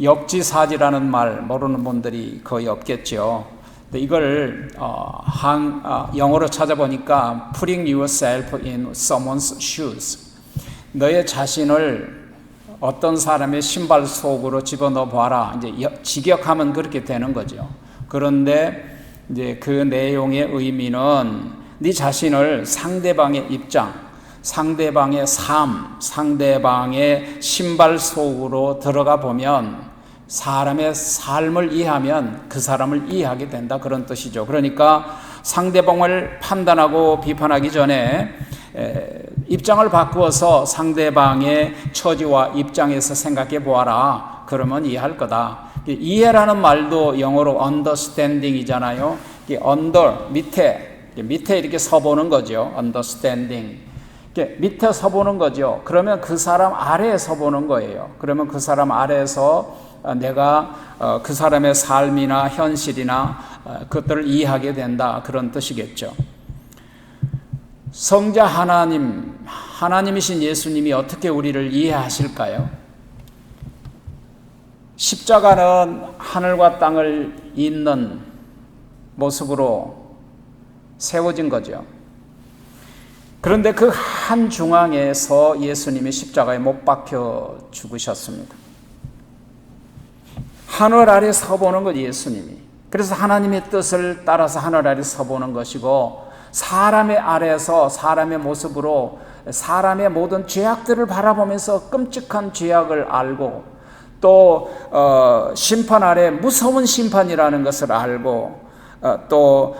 역지사지라는 말 모르는 분들이 거의 없겠죠. 근데 이걸 영어로 찾아보니까 putting yourself in someone's shoes, 너의 자신을 어떤 사람의 신발 속으로 집어넣어 봐라. 이제 직역하면 그렇게 되는 거죠. 그런데 이제 그 내용의 의미는 네 자신을 상대방의 입장, 상대방의 삶, 상대방의 신발 속으로 들어가 보면 사람의 삶을 이해하면 그 사람을 이해하게 된다, 그런 뜻이죠. 그러니까 상대방을 판단하고 비판하기 전에 입장을 바꾸어서 상대방의 처지와 입장에서 생각해 보아라. 그러면 이해할 거다. 이해라는 말도 영어로 understanding이잖아요. under, 밑에 이렇게 서보는 거죠. understanding. 밑에 서보는 거죠. 그러면 그 사람 아래에 서보는 거예요. 그러면 그 사람 아래에서 내가 그 사람의 삶이나 현실이나 그것들을 이해하게 된다, 그런 뜻이겠죠. 성자 하나님이신 예수님이 어떻게 우리를 이해하실까요? 십자가는 하늘과 땅을 잇는 모습으로 세워진 거죠. 그런데 그 한 중앙에서 예수님이 십자가에 못 박혀 죽으셨습니다. 하늘 아래 서보는 것, 예수님이. 그래서 하나님의 뜻을 따라서 하늘 아래 서보는 것이고, 사람의 아래에서 사람의 모습으로 사람의 모든 죄악들을 바라보면서 끔찍한 죄악을 알고, 또 심판 아래 무서운 심판이라는 것을 알고, 또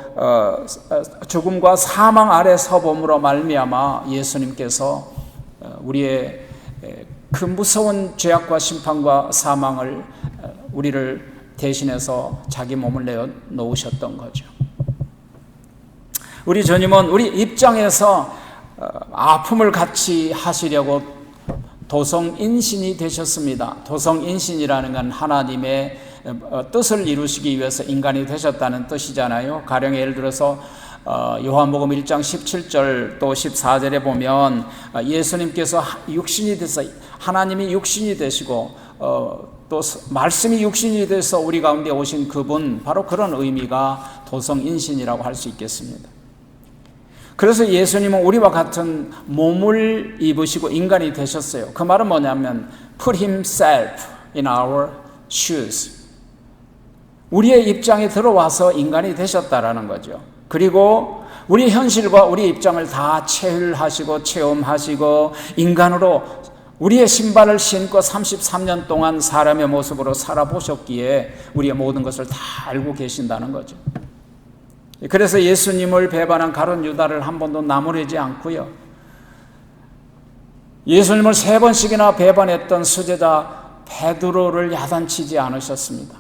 죽음과 사망 아래 서봄으로 말미암아 예수님께서 우리의 그 무서운 죄악과 심판과 사망을 우리를 대신해서 자기 몸을 내어 놓으셨던 거죠. 우리 주님은 우리 입장에서 아픔을 같이 하시려고 도성인신이 되셨습니다. 도성인신이라는 건 하나님의 뜻을 이루시기 위해서 인간이 되셨다는 뜻이잖아요. 가령 예를 들어서 요한복음 1장 17절 또 14절에 보면 예수님께서 육신이 돼서, 하나님이 육신이 되시고 또 말씀이 육신이 돼서 우리 가운데 오신 그분, 바로 그런 의미가 도성인신이라고 할 수 있겠습니다. 그래서 예수님은 우리와 같은 몸을 입으시고 인간이 되셨어요. 그 말은 뭐냐면 put himself in our shoes, 우리의 입장에 들어와서 인간이 되셨다라는 거죠. 그리고 우리 현실과 우리 입장을 다 체휼하시고 체험하시고 인간으로 우리의 신발을 신고 33년 동안 사람의 모습으로 살아보셨기에 우리의 모든 것을 다 알고 계신다는 거죠. 그래서 예수님을 배반한 가룟 유다를 한 번도 나무라지 않고요, 예수님을 3번씩이나 배반했던 수제자 베드로를 야단치지 않으셨습니다.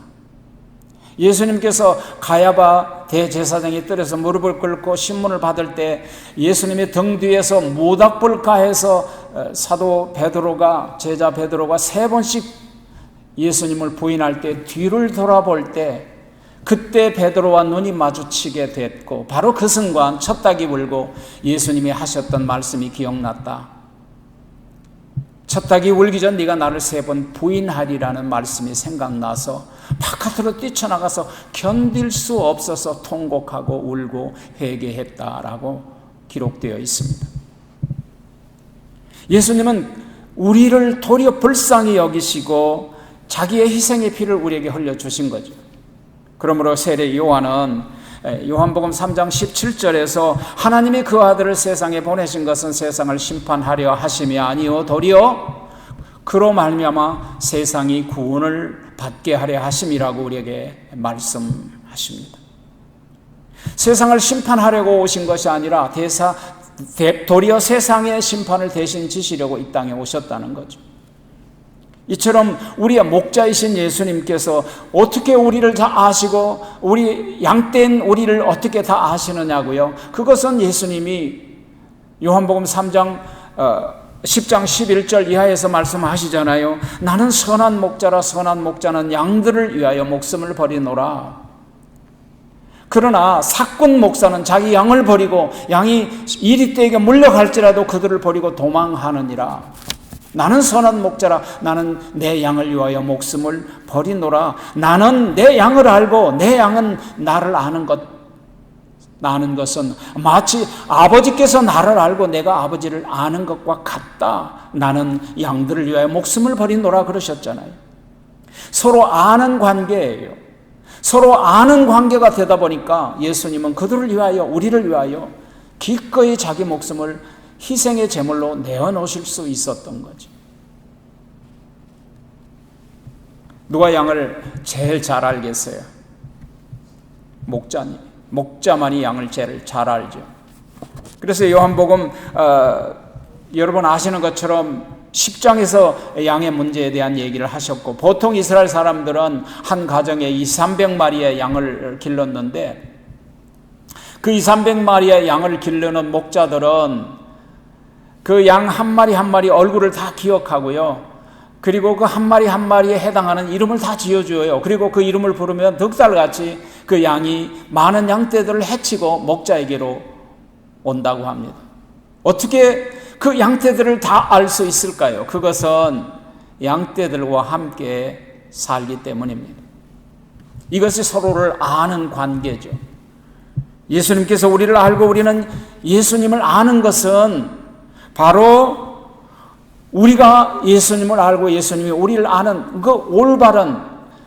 예수님께서 가야바 대제사장의 뜰에서 무릎을 꿇고 신문을 받을 때 예수님의 등 뒤에서 모닥불 가해서 사도 베드로가, 제자 베드로가 3번씩 예수님을 부인할 때 뒤를 돌아볼 때, 그때 베드로와 눈이 마주치게 됐고, 바로 그 순간 첫 닭이 울고 예수님이 하셨던 말씀이 기억났다. 첫 닭이 울기 전 네가 나를 3번 부인하리라는 말씀이 생각나서 바깥으로 뛰쳐나가서 견딜 수 없어서 통곡하고 울고 회개했다라고 기록되어 있습니다. 예수님은 우리를 도리어 불쌍히 여기시고 자기의 희생의 피를 우리에게 흘려주신 거죠. 그러므로 세례 요한은 요한복음 3장 17절에서 하나님이 그 아들을 세상에 보내신 것은 세상을 심판하려 하심이 아니요 도리어 그로 말미암아 세상이 구원을 받게 하려 하심이라고 우리에게 말씀하십니다. 세상을 심판하려고 오신 것이 아니라 도리어 세상의 심판을 대신 지시려고 이 땅에 오셨다는 거죠. 이처럼 우리의 목자이신 예수님께서 어떻게 우리를 다 아시고 우리 양떼인 우리를 어떻게 다 아시느냐고요? 그것은 예수님이 요한복음 3장 10장 11절 이하에서 말씀하시잖아요. 나는 선한 목자라, 선한 목자는 양들을 위하여 목숨을 버리노라. 그러나 사꾼 목사는 자기 양을 버리고 양이 이리떼에게 물려갈지라도 그들을 버리고 도망하느니라. 나는 선한 목자라. 나는 내 양을 위하여 목숨을 버리노라. 나는 내 양을 알고 내 양은 나를 아는 것은 마치 아버지께서 나를 알고 내가 아버지를 아는 것과 같다. 나는 양들을 위하여 목숨을 버리노라 그러셨잖아요. 서로 아는 관계예요. 서로 아는 관계가 되다 보니까 예수님은 그들을 위하여, 우리를 위하여 기꺼이 자기 목숨을 희생의 제물로 내어놓으실 수 있었던 거죠. 누가 양을 제일 잘 알겠어요? 목자님. 목자만이 양을 제일 잘 알죠. 그래서 요한복음 여러분 아시는 것처럼 10장에서 양의 문제에 대한 얘기를 하셨고, 보통 이스라엘 사람들은 한 가정에 200~300마리의 양을 길렀는데, 그 200~300마리의 양을 기르는 목자들은 그 양 한 마리 한 마리 얼굴을 다 기억하고요. 그리고 그 한 마리 한 마리에 해당하는 이름을 다 지어줘요. 그리고 그 이름을 부르면 득달같이 그 양이 많은 양떼들을 해치고 목자에게로 온다고 합니다. 어떻게 그 양떼들을 다 알 수 있을까요? 그것은 양떼들과 함께 살기 때문입니다. 이것이 서로를 아는 관계죠. 예수님께서 우리를 알고 우리는 예수님을 아는 것은 바로 우리가 예수님을 알고 예수님이 우리를 아는 그 올바른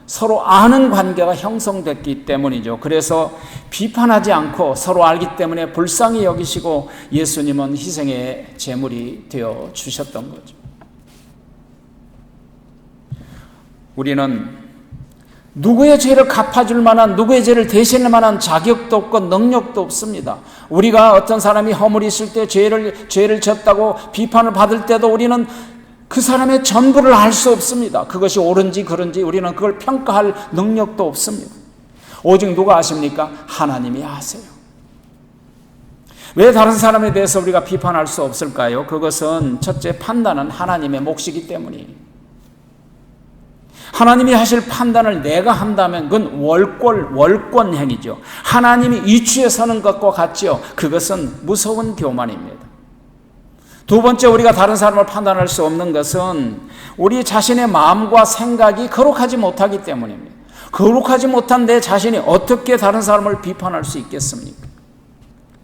서로 아는 관계가 형성됐기 때문이죠. 그래서 비판하지 않고 서로 알기 때문에 불쌍히 여기시고 예수님은 희생의 제물이 되어 주셨던 거죠. 우리는 누구의 죄를 갚아줄 만한, 누구의 죄를 대신할 만한 자격도 없고 능력도 없습니다. 우리가 어떤 사람이 허물이 있을 때 죄를 졌다고 비판을 받을 때도 우리는 그 사람의 전부를 알 수 없습니다. 그것이 옳은지 그른지 우리는 그걸 평가할 능력도 없습니다. 오직 누가 아십니까? 하나님이 아세요. 왜 다른 사람에 대해서 우리가 비판할 수 없을까요? 그것은 첫째, 판단은 하나님의 몫이기 때문이에요. 하나님이 하실 판단을 내가 한다면 그건 월권 행위죠. 하나님이 이치에 서는 것과 같지요. 그것은 무서운 교만입니다. 두 번째, 우리가 다른 사람을 판단할 수 없는 것은 우리 자신의 마음과 생각이 거룩하지 못하기 때문입니다. 거룩하지 못한 내 자신이 어떻게 다른 사람을 비판할 수 있겠습니까?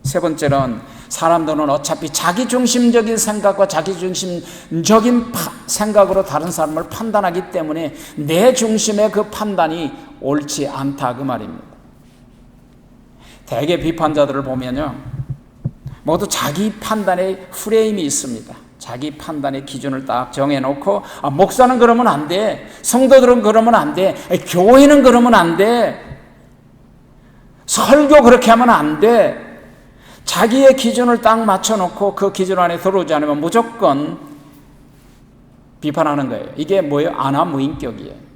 세 번째는 사람들은 어차피 자기중심적인 생각과 자기중심적인 생각으로 다른 사람을 판단하기 때문에 내 중심의 그 판단이 옳지 않다 그 말입니다. 대개 비판자들을 보면요, 모두 자기 판단의 프레임이 있습니다. 자기 판단의 기준을 딱 정해놓고 목사는 그러면 안 돼, 성도들은 그러면 안 돼, 교회는 그러면 안 돼, 설교 그렇게 하면 안 돼. 자기의 기준을 딱 맞춰놓고 그 기준 안에 들어오지 않으면 무조건 비판하는 거예요. 이게 뭐예요? 안하무인격이에요.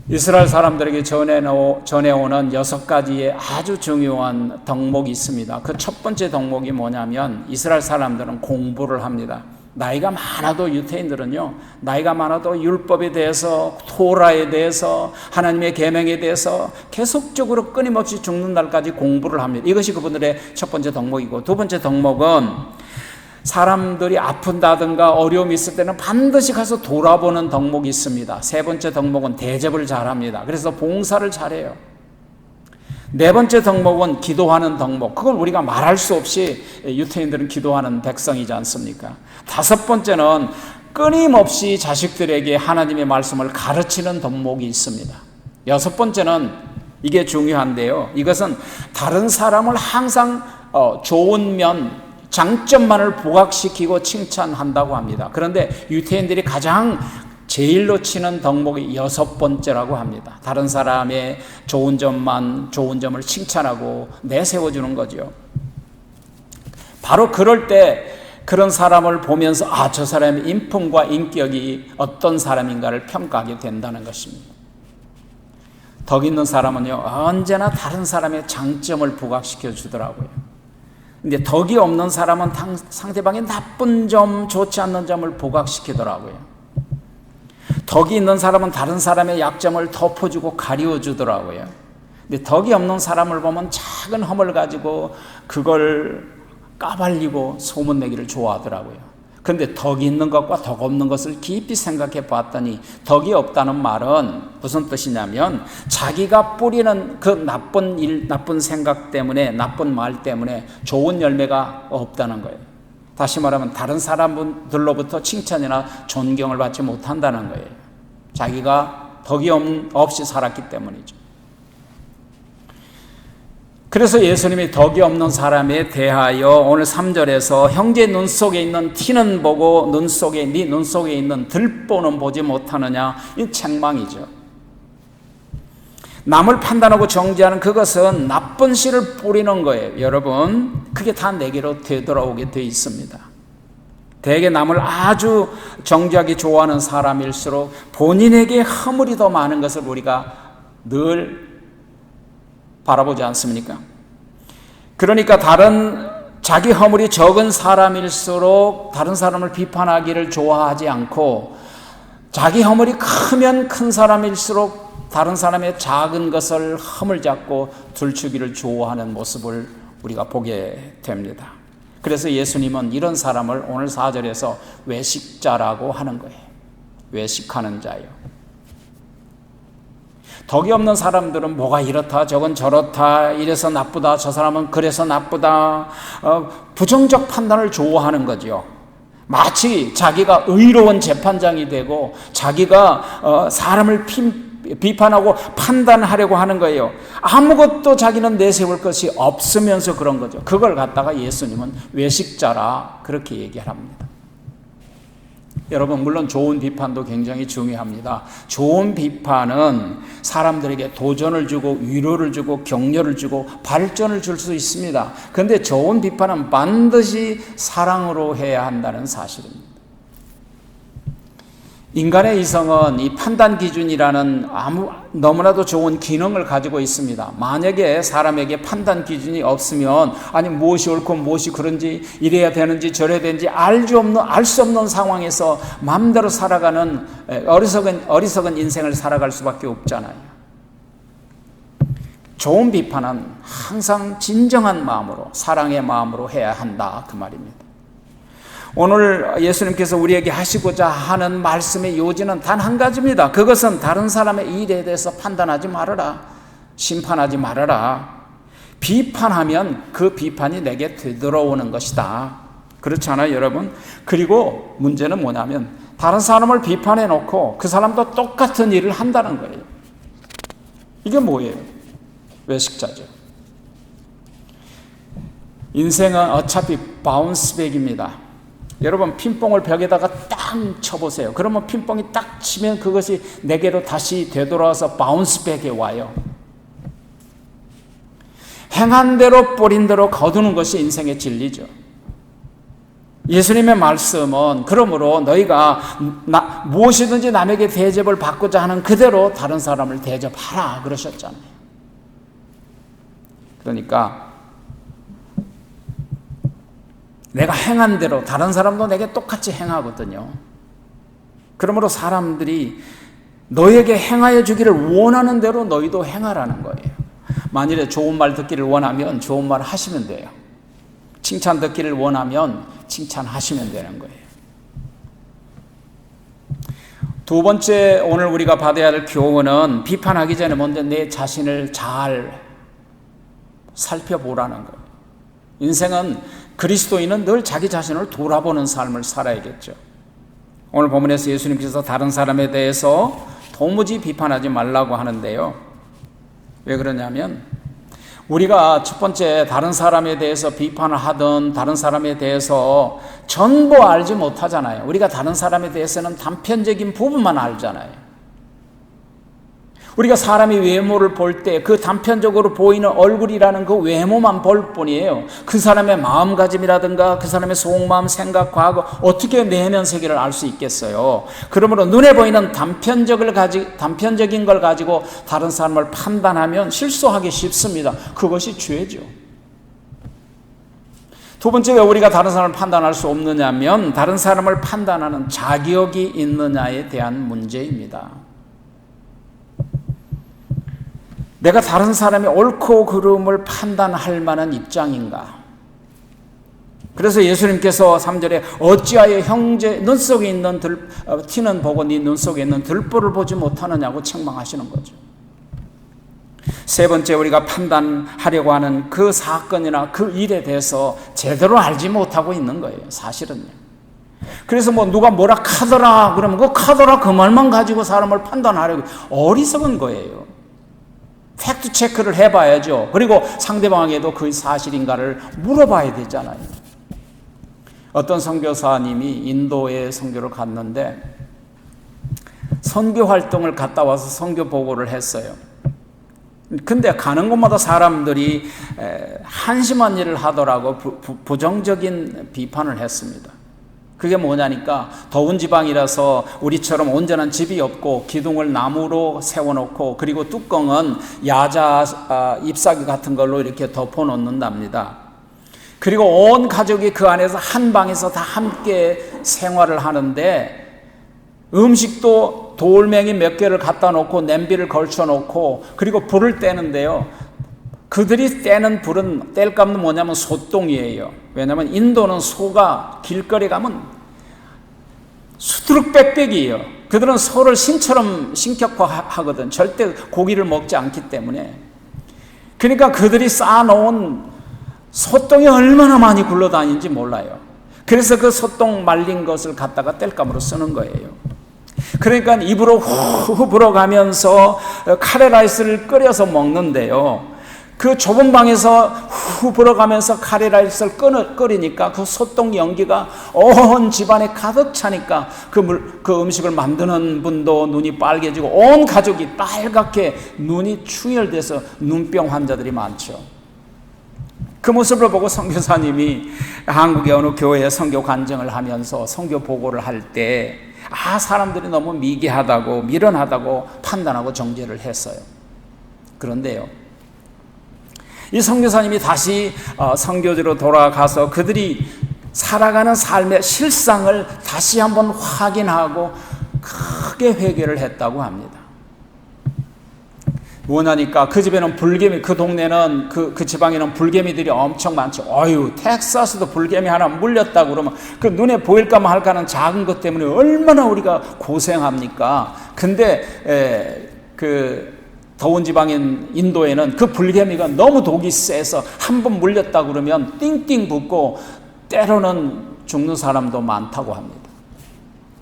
이스라엘 사람들에게 전해오는 6가지의 아주 중요한 덕목이 있습니다. 그 첫 번째 덕목이 뭐냐면 이스라엘 사람들은 공부를 합니다. 나이가 많아도, 유태인들은요, 나이가 많아도 율법에 대해서, 토라에 대해서, 하나님의 계명에 대해서 계속적으로 끊임없이 죽는 날까지 공부를 합니다. 이것이 그분들의 첫 번째 덕목이고, 두 번째 덕목은 사람들이 아픈다든가 어려움이 있을 때는 반드시 가서 돌아보는 덕목이 있습니다. 세 번째 덕목은 대접을 잘합니다. 그래서 봉사를 잘해요. 네 번째 덕목은 기도하는 덕목. 그걸 우리가 말할 수 없이 유태인들은 기도하는 백성이지 않습니까? 다섯 번째는 끊임없이 자식들에게 하나님의 말씀을 가르치는 덕목이 있습니다. 여섯 번째는 이게 중요한데요, 이것은 다른 사람을 항상 좋은 면, 장점만을 부각시키고 칭찬한다고 합니다. 그런데 유태인들이 가장 제일로 치는 덕목이 여섯 번째라고 합니다. 다른 사람의 좋은 점을 칭찬하고 내세워주는 거죠. 바로 그럴 때 그런 사람을 보면서 저 사람의 인품과 인격이 어떤 사람인가를 평가하게 된다는 것입니다. 덕 있는 사람은요, 언제나 다른 사람의 장점을 부각시켜 주더라고요. 근데 덕이 없는 사람은 상대방의 나쁜 점, 좋지 않는 점을 부각시키더라고요. 덕이 있는 사람은 다른 사람의 약점을 덮어주고 가려주더라고요. 근데 덕이 없는 사람을 보면 작은 험을 가지고 그걸 까발리고 소문내기를 좋아하더라고요. 그런데 덕이 있는 것과 덕 없는 것을 깊이 생각해 봤더니 덕이 없다는 말은 무슨 뜻이냐면 자기가 뿌리는 그 나쁜 일, 나쁜 생각 때문에, 나쁜 말 때문에 좋은 열매가 없다는 거예요. 다시 말하면 다른 사람들로부터 칭찬이나 존경을 받지 못한다는 거예요. 자기가 덕이 없이 살았기 때문이죠. 그래서 예수님이 덕이 없는 사람에 대하여 오늘 3절에서 형제 눈 속에 있는 티는 보고 네 눈 속에 있는 들보는 보지 못하느냐, 이 책망이죠. 남을 판단하고 정죄하는 그것은 나쁜 씨를 뿌리는 거예요. 여러분, 그게 다 내게로 되돌아오게 돼 있습니다. 대개 남을 아주 정죄하기 좋아하는 사람일수록 본인에게 허물이 더 많은 것을 우리가 늘 바라보지 않습니까? 그러니까 자기 허물이 적은 사람일수록 다른 사람을 비판하기를 좋아하지 않고, 자기 허물이 크면 큰 사람일수록 다른 사람의 작은 것을 허물 잡고 들추기를 좋아하는 모습을 우리가 보게 됩니다. 그래서 예수님은 이런 사람을 오늘 4절에서 외식자라고 하는 거예요. 외식하는 자요. 덕이 없는 사람들은 뭐가 이렇다, 저건 저렇다, 이래서 나쁘다, 저 사람은 그래서 나쁘다, 부정적 판단을 좋아하는 거죠. 마치 자기가 의로운 재판장이 되고 자기가 사람을 비판하고 판단하려고 하는 거예요. 아무것도 자기는 내세울 것이 없으면서 그런 거죠. 그걸 갖다가 예수님은 외식자라 그렇게 얘기를 합니다. 여러분, 물론 좋은 비판도 굉장히 중요합니다. 좋은 비판은 사람들에게 도전을 주고 위로를 주고 격려를 주고 발전을 줄 수 있습니다. 그런데 좋은 비판은 반드시 사랑으로 해야 한다는 사실입니다. 인간의 이성은 이 판단 기준이라는 너무나도 좋은 기능을 가지고 있습니다. 만약에 사람에게 판단 기준이 없으면, 아니 무엇이 옳고 무엇이 그런지, 이래야 되는지 저래야 되는지 알 수 없는 상황에서 마음대로 살아가는 어리석은 인생을 살아갈 수밖에 없잖아요. 좋은 비판은 항상 진정한 마음으로, 사랑의 마음으로 해야 한다, 그 말입니다. 오늘 예수님께서 우리에게 하시고자 하는 말씀의 요지는 단 한 가지입니다. 그것은 다른 사람의 일에 대해서 판단하지 말아라, 심판하지 말아라. 비판하면 그 비판이 내게 되돌아오는 것이다. 그렇지 않아요, 여러분? 그리고 문제는 뭐냐면 다른 사람을 비판해 놓고 그 사람도 똑같은 일을 한다는 거예요. 이게 뭐예요? 외식자죠. 인생은 어차피 바운스백입니다. 여러분, 핀뽕을 벽에다가 딱 쳐보세요. 그러면 핀뽕이 딱 치면 그것이 내게로 다시 되돌아와서 바운스백에 와요. 행한 대로 뿌린 대로 거두는 것이 인생의 진리죠. 예수님의 말씀은 그러므로 너희가 무엇이든지 남에게 대접을 받고자 하는 그대로 다른 사람을 대접하라 그러셨잖아요. 그러니까 내가 행한 대로 다른 사람도 내게 똑같이 행하거든요. 그러므로 사람들이 너에게 행하여 주기를 원하는 대로 너희도 행하라는 거예요. 만일에 좋은 말 듣기를 원하면 좋은 말 하시면 돼요. 칭찬 듣기를 원하면 칭찬하시면 되는 거예요. 두 번째, 오늘 우리가 받아야 할 교훈은 비판하기 전에 먼저 내 자신을 잘 살펴보라는 거예요. 인생은 그리스도인은 늘 자기 자신을 돌아보는 삶을 살아야겠죠. 오늘 본문에서 예수님께서 다른 사람에 대해서 도무지 비판하지 말라고 하는데요. 왜 그러냐면 우리가 첫 번째 다른 사람에 대해서 비판을 하든 다른 사람에 대해서 전부 알지 못하잖아요. 우리가 다른 사람에 대해서는 단편적인 부분만 알잖아요. 우리가 사람의 외모를 볼 때 그 단편적으로 보이는 얼굴이라는 그 외모만 볼 뿐이에요. 그 사람의 마음가짐이라든가 그 사람의 속마음, 생각, 과거 어떻게 내면 세계를 알 수 있겠어요. 그러므로 눈에 보이는 단편적인 걸 가지고 다른 사람을 판단하면 실수하기 쉽습니다. 그것이 죄죠. 두 번째, 왜 우리가 다른 사람을 판단할 수 없느냐면 다른 사람을 판단하는 자격이 있느냐에 대한 문제입니다. 내가 다른 사람의 옳고 그름을 판단할 만한 입장인가? 그래서 예수님께서 3절에 어찌하여 형제 눈 속에 있는 티는 보고 네 눈 속에 있는 들보를 보지 못하느냐고 책망하시는 거죠. 세 번째, 우리가 판단하려고 하는 그 사건이나 그 일에 대해서 제대로 알지 못하고 있는 거예요, 사실은요. 그래서 누가 뭐라 카더라 그러면 그 카더라 그 말만 가지고 사람을 판단하려고, 어리석은 거예요. 팩트 체크를 해봐야죠. 그리고 상대방에게도 그 사실인가를 물어봐야 되잖아요. 어떤 선교사님이 인도에 선교를 갔는데 선교 활동을 갔다 와서 선교 보고를 했어요. 근데 가는 곳마다 사람들이 한심한 일을 하더라고 부정적인 비판을 했습니다. 그게 뭐냐니까, 더운 지방이라서 우리처럼 온전한 집이 없고 기둥을 나무로 세워놓고, 그리고 뚜껑은 야자 잎사귀 같은 걸로 이렇게 덮어놓는답니다. 그리고 온 가족이 그 안에서 한 방에서 다 함께 생활을 하는데, 음식도 돌멩이 몇 개를 갖다 놓고 냄비를 걸쳐 놓고, 그리고 불을 떼는데요, 그들이 떼는 불은 뗄감은 뭐냐면 소똥이에요. 왜냐하면 인도는 소가 길거리 가면 수두룩빽빽이에요. 그들은 소를 신처럼 신격화하거든. 절대 고기를 먹지 않기 때문에. 그러니까 그들이 쌓아놓은 소똥이 얼마나 많이 굴러다니는지 몰라요. 그래서 그 소똥 말린 것을 갖다가 뗄감으로 쓰는 거예요. 그러니까 입으로 후 불어가면서 카레라이스를 끓여서 먹는데요, 그 좁은 방에서 후 불어가면서 카레라이스를 끓이니까 그 소똥 연기가 온 집안에 가득 차니까 그 음식을 만드는 분도 눈이 빨개지고 온 가족이 빨갛게 눈이 충혈돼서 눈병 환자들이 많죠. 그 모습을 보고 선교사님이 한국의 어느 교회에 선교 간증을 하면서 선교 보고를 할 때, 사람들이 너무 미개하다고 미련하다고 판단하고 정죄를 했어요. 그런데요, 이 선교사님이 다시 선교지로 돌아가서 그들이 살아가는 삶의 실상을 다시 한번 확인하고 크게 회개를 했다고 합니다. 뭐냐니까, 그 집에는 그 동네는 그 지방에는 불개미들이 엄청 많죠. 텍사스도 불개미 하나 물렸다고 그러면 그 눈에 보일까 말까 하는 작은 것 때문에 얼마나 우리가 고생합니까? 근데 그 더운 지방인 인도에는 그 불개미가 너무 독이 세서 한 번 물렸다 그러면 띵띵 붓고 때로는 죽는 사람도 많다고 합니다.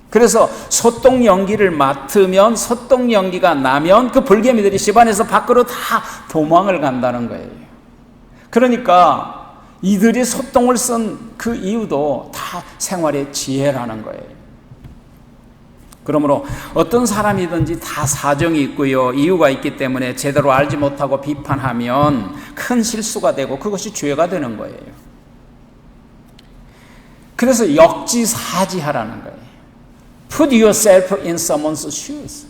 그래서 소똥 연기를 맡으면, 소똥 연기가 나면 그 불개미들이 집안에서 밖으로 다 도망을 간다는 거예요. 그러니까 이들이 소똥을 쓴 그 이유도 다 생활의 지혜라는 거예요. 그러므로 어떤 사람이든지 다 사정이 있고요, 이유가 있기 때문에 제대로 알지 못하고 비판하면 큰 실수가 되고 그것이 죄가 되는 거예요. 그래서 역지사지하라는 거예요. Put yourself in someone's shoes.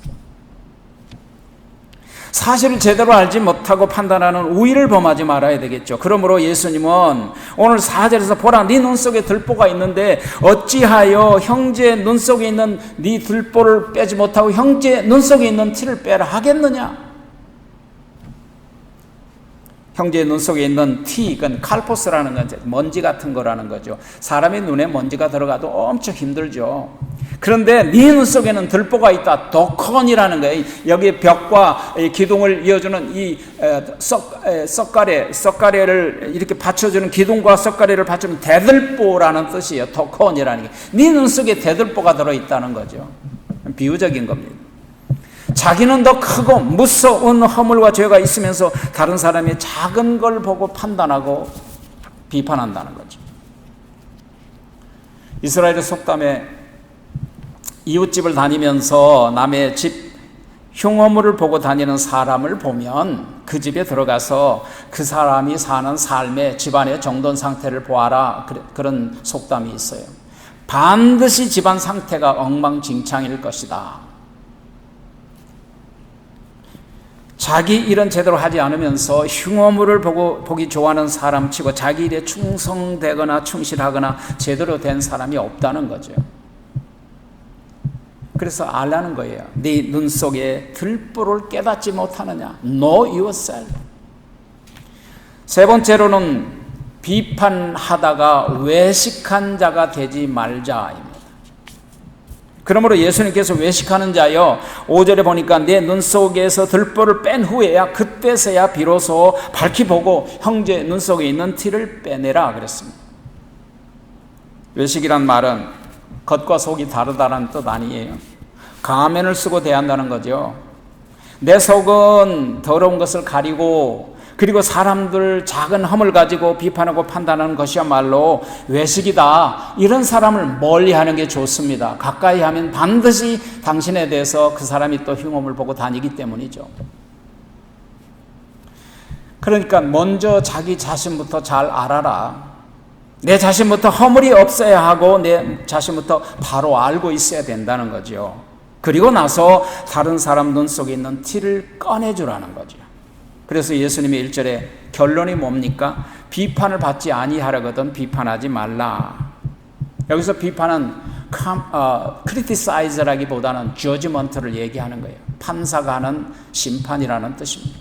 사실을 제대로 알지 못하고 판단하는 우의를 범하지 말아야 되겠죠. 그러므로 예수님은 오늘 4절에서 보라, 네 눈 속에 들보가 있는데 어찌하여 형제 눈 속에 있는 네 들보를 빼지 못하고 형제 눈 속에 있는 티를 빼라 하겠느냐. 형제의 눈 속에 있는 티, 그건 칼포스라는 건 먼지 같은 거라는 거죠. 사람의 눈에 먼지가 들어가도 엄청 힘들죠. 그런데 네 눈 속에는 들보가 있다. 도컨이라는 거예요. 여기 벽과 기둥을 이어주는 이 썩가래를 이렇게 받쳐주는, 기둥과 썩가래를 받쳐주는 대들보라는 뜻이에요. 도컨이라는 게. 네 눈 속에 대들보가 들어있다는 거죠. 비유적인 겁니다. 자기는 더 크고 무서운 허물과 죄가 있으면서 다른 사람이 작은 걸 보고 판단하고 비판한다는 거죠. 이스라엘의 속담에 이웃집을 다니면서 남의 집 흉어물을 보고 다니는 사람을 보면 그 집에 들어가서 그 사람이 사는 삶의 집안의 정돈 상태를 보아라, 그런 속담이 있어요. 반드시 집안 상태가 엉망진창일 것이다. 자기 일은 제대로 하지 않으면서 흉어물을 보기 좋아하는 사람치고 자기 일에 충성되거나 충실하거나 제대로 된 사람이 없다는 거죠. 그래서 알라는 거예요. 네 눈 속에 들보를 깨닫지 못하느냐. Know yourself. 세 번째로는 비판하다가 외식한 자가 되지 말자입니다. 그러므로 예수님께서 외식하는 자여, 5절에 보니까 내 눈 속에서 들보를 뺀 후에야 그때서야 비로소 밝히 보고 형제 눈 속에 있는 티를 빼내라 그랬습니다. 외식이란 말은 겉과 속이 다르다는 뜻 아니에요. 가면을 쓰고 대한다는 거죠. 내 속은 더러운 것을 가리고, 그리고 사람들 작은 흠을 가지고 비판하고 판단하는 것이야말로 외식이다. 이런 사람을 멀리하는 게 좋습니다. 가까이 하면 반드시 당신에 대해서 그 사람이 또 흉음을 보고 다니기 때문이죠. 그러니까 먼저 자기 자신부터 잘 알아라. 내 자신부터 허물이 없어야 하고 내 자신부터 바로 알고 있어야 된다는 거죠. 그리고 나서 다른 사람 눈 속에 있는 티를 꺼내주라는 거죠. 그래서 예수님이 1절에 결론이 뭡니까? 비판을 받지 아니하려거든 비판하지 말라. 여기서 비판은 criticize라기보다는 judgment를 얘기하는 거예요. 판사가 하는 심판이라는 뜻입니다.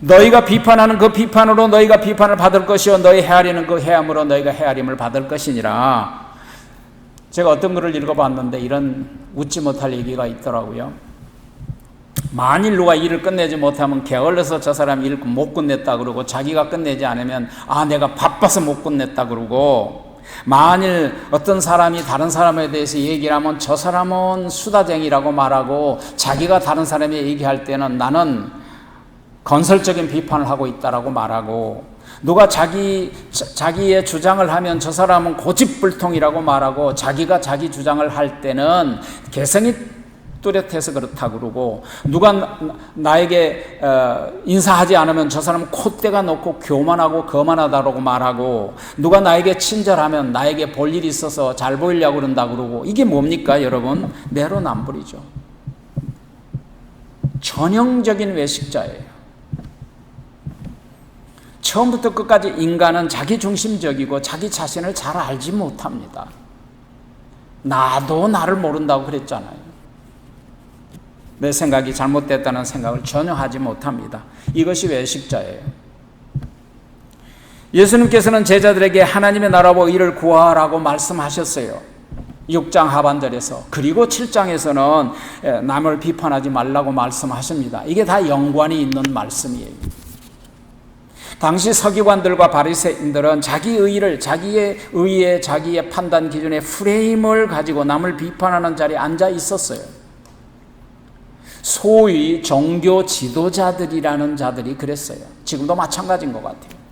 너희가 비판하는 그 비판으로 너희가 비판을 받을 것이요 너희 헤아리는 그 헤함으로 너희가 헤아림을 받을 것이니라. 제가 어떤 글을 읽어봤는데 이런 웃지 못할 얘기가 있더라고요. 만일 누가 일을 끝내지 못하면 게을러서 저 사람이 일 못 끝냈다 그러고, 자기가 끝내지 않으면 내가 바빠서 못 끝냈다 그러고, 만일 어떤 사람이 다른 사람에 대해서 얘기를 하면 저 사람은 수다쟁이라고 말하고, 자기가 다른 사람이 얘기할 때는 나는 건설적인 비판을 하고 있다라고 말하고, 누가 자기의 주장을 하면 저 사람은 고집불통이라고 말하고, 자기가 자기 주장을 할 때는 개성이 뚜렷해서 그렇다 그러고, 누가 나에게 인사하지 않으면 저 사람은 콧대가 높고 교만하고 거만하다고 말하고, 누가 나에게 친절하면 나에게 볼 일이 있어서 잘 보이려고 그런다 그러고, 이게 뭡니까 여러분? 내로남불이죠. 전형적인 외식자예요. 처음부터 끝까지 인간은 자기중심적이고 자기 자신을 잘 알지 못합니다. 나도 나를 모른다고 그랬잖아요. 내 생각이 잘못됐다는 생각을 전혀 하지 못합니다. 이것이 외식자예요. 예수님께서는 제자들에게 하나님의 나라와 의를 구하라고 말씀하셨어요. 6장 하반절에서. 그리고 7장에서는 남을 비판하지 말라고 말씀하십니다. 이게 다 연관이 있는 말씀이에요. 당시 서기관들과 바리새인들은 자기 의를, 자기의 의에, 자기의 판단 기준의 프레임을 가지고 남을 비판하는 자리에 앉아 있었어요. 소위 종교 지도자들이라는 자들이 그랬어요. 지금도 마찬가지인 것 같아요.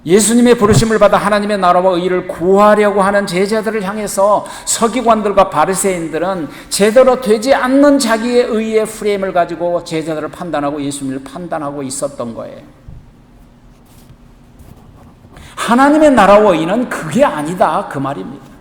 예수님의 부르심을 받아 하나님의 나라와 의를 구하려고 하는 제자들을 향해서 서기관들과 바리새인들은 제대로 되지 않는 자기의 의의 프레임을 가지고 제자들을 판단하고 예수님을 판단하고 있었던 거예요. 하나님의 나라와 의는 그게 아니다, 그 말입니다.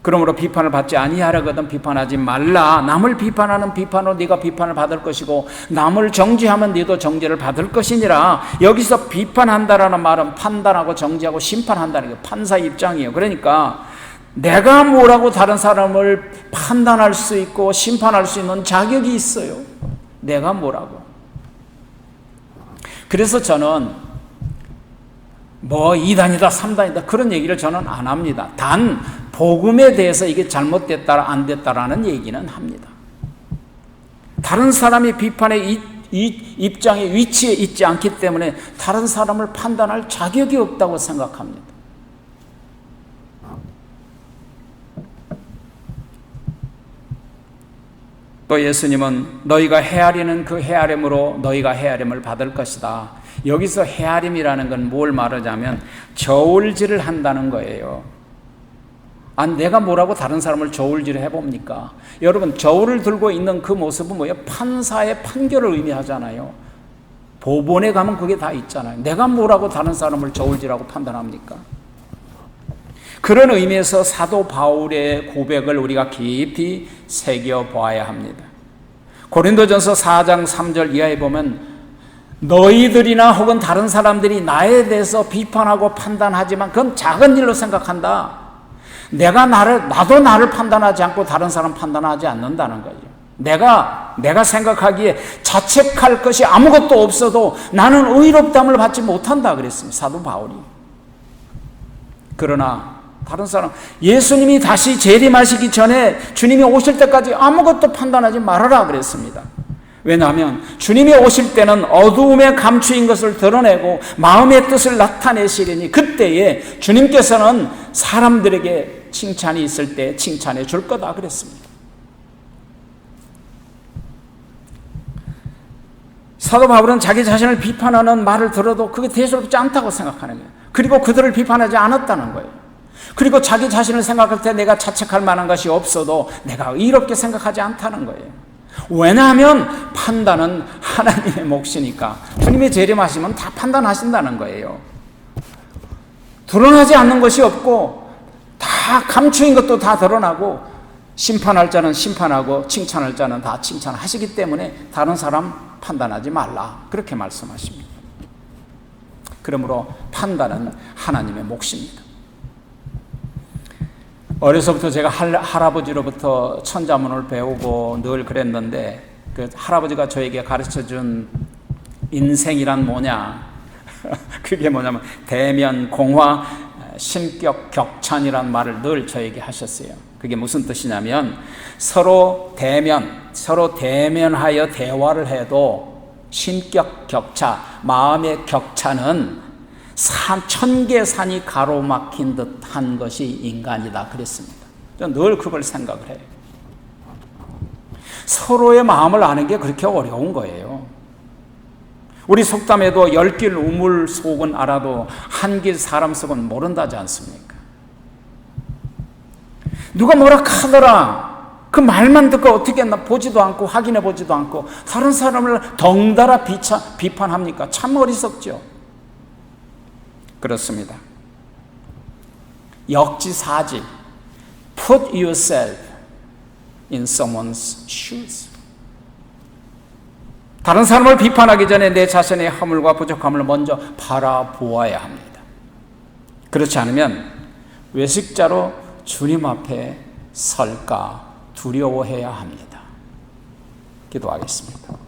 그러므로 비판을 받지 아니하려거든 비판하지 말라. 남을 비판하는 비판으로 네가 비판을 받을 것이고, 남을 정죄하면 네도 정죄를 받을 것이니라. 여기서 비판한다라는 말은 판단하고 정죄하고 심판한다는 게 판사 입장이에요. 그러니까 내가 뭐라고 다른 사람을 판단할 수 있고 심판할 수 있는 자격이 있어요. 내가 뭐라고. 그래서 저는 2단이다 3단이다 그런 얘기를 저는 안 합니다. 단 복음에 대해서 이게 잘못됐다 안 됐다라는 얘기는 합니다. 다른 사람이 비판의 입장의 위치에 있지 않기 때문에 다른 사람을 판단할 자격이 없다고 생각합니다. 또 예수님은 너희가 헤아리는 그 헤아림으로 너희가 헤아림을 받을 것이다. 여기서 헤아림이라는 건 뭘 말하자면 저울질을 한다는 거예요. 내가 뭐라고 다른 사람을 저울질을 해봅니까? 여러분, 저울을 들고 있는 그 모습은 뭐예요? 판사의 판결을 의미하잖아요. 법원에 가면 그게 다 있잖아요. 내가 뭐라고 다른 사람을 저울질하고 판단합니까? 그런 의미에서 사도 바울의 고백을 우리가 깊이 새겨보아야 합니다. 고린도전서 4장 3절 이하에 보면 너희들이나 혹은 다른 사람들이 나에 대해서 비판하고 판단하지만 그건 작은 일로 생각한다. 나도 나를 판단하지 않고 다른 사람 판단하지 않는다는 거죠. 내가 생각하기에 자책할 것이 아무것도 없어도 나는 의롭다함을 받지 못한다 그랬습니다. 사도 바울이. 그러나 다른 사람, 예수님이 다시 재림하시기 전에 주님이 오실 때까지 아무것도 판단하지 말아라 그랬습니다. 왜냐하면 주님이 오실 때는 어두움에 감추인 것을 드러내고 마음의 뜻을 나타내시리니 그때에 주님께서는 사람들에게 칭찬이 있을 때 칭찬해 줄 거다 그랬습니다. 사도 바울은 자기 자신을 비판하는 말을 들어도 그게 대수롭지 않다고 생각하는 거예요. 그리고 그들을 비판하지 않았다는 거예요. 그리고 자기 자신을 생각할 때 내가 자책할 만한 것이 없어도 내가 의롭게 생각하지 않다는 거예요. 왜냐하면 판단은 하나님의 몫이니까. 주님이 재림하시면 다 판단하신다는 거예요. 드러나지 않는 것이 없고 다 감추인 것도 다 드러나고 심판할 자는 심판하고 칭찬할 자는 다 칭찬하시기 때문에 다른 사람 판단하지 말라 그렇게 말씀하십니다. 그러므로 판단은 하나님의 몫입니다. 어려서부터 제가 할아버지로부터 천자문을 배우고 늘 그랬는데 그 할아버지가 저에게 가르쳐준 인생이란 뭐냐 그게 뭐냐면 대면 공화 신격 격찬이란 말을 늘 저에게 하셨어요. 그게 무슨 뜻이냐면 서로 대면하여 대화를 해도 신격 격차, 마음의 격차는 1000개 산이 가로막힌 듯한 것이 인간이다 그랬습니다. 저는 늘 그걸 생각을 해요. 서로의 마음을 아는 게 그렇게 어려운 거예요. 우리 속담에도 10길 우물 속은 알아도 한 길 사람 속은 모른다지 않습니까? 누가 뭐라 하더라 그 말만 듣고 어떻게 보지도 않고 확인해 보지도 않고 다른 사람을 덩달아 비판합니까? 참 어리석죠. 그렇습니다. 역지사지. Put yourself in someone's shoes. 다른 사람을 비판하기 전에 내 자신의 허물과 부족함을 먼저 바라보아야 합니다. 그렇지 않으면 외식자로 주님 앞에 설까 두려워해야 합니다. 기도하겠습니다.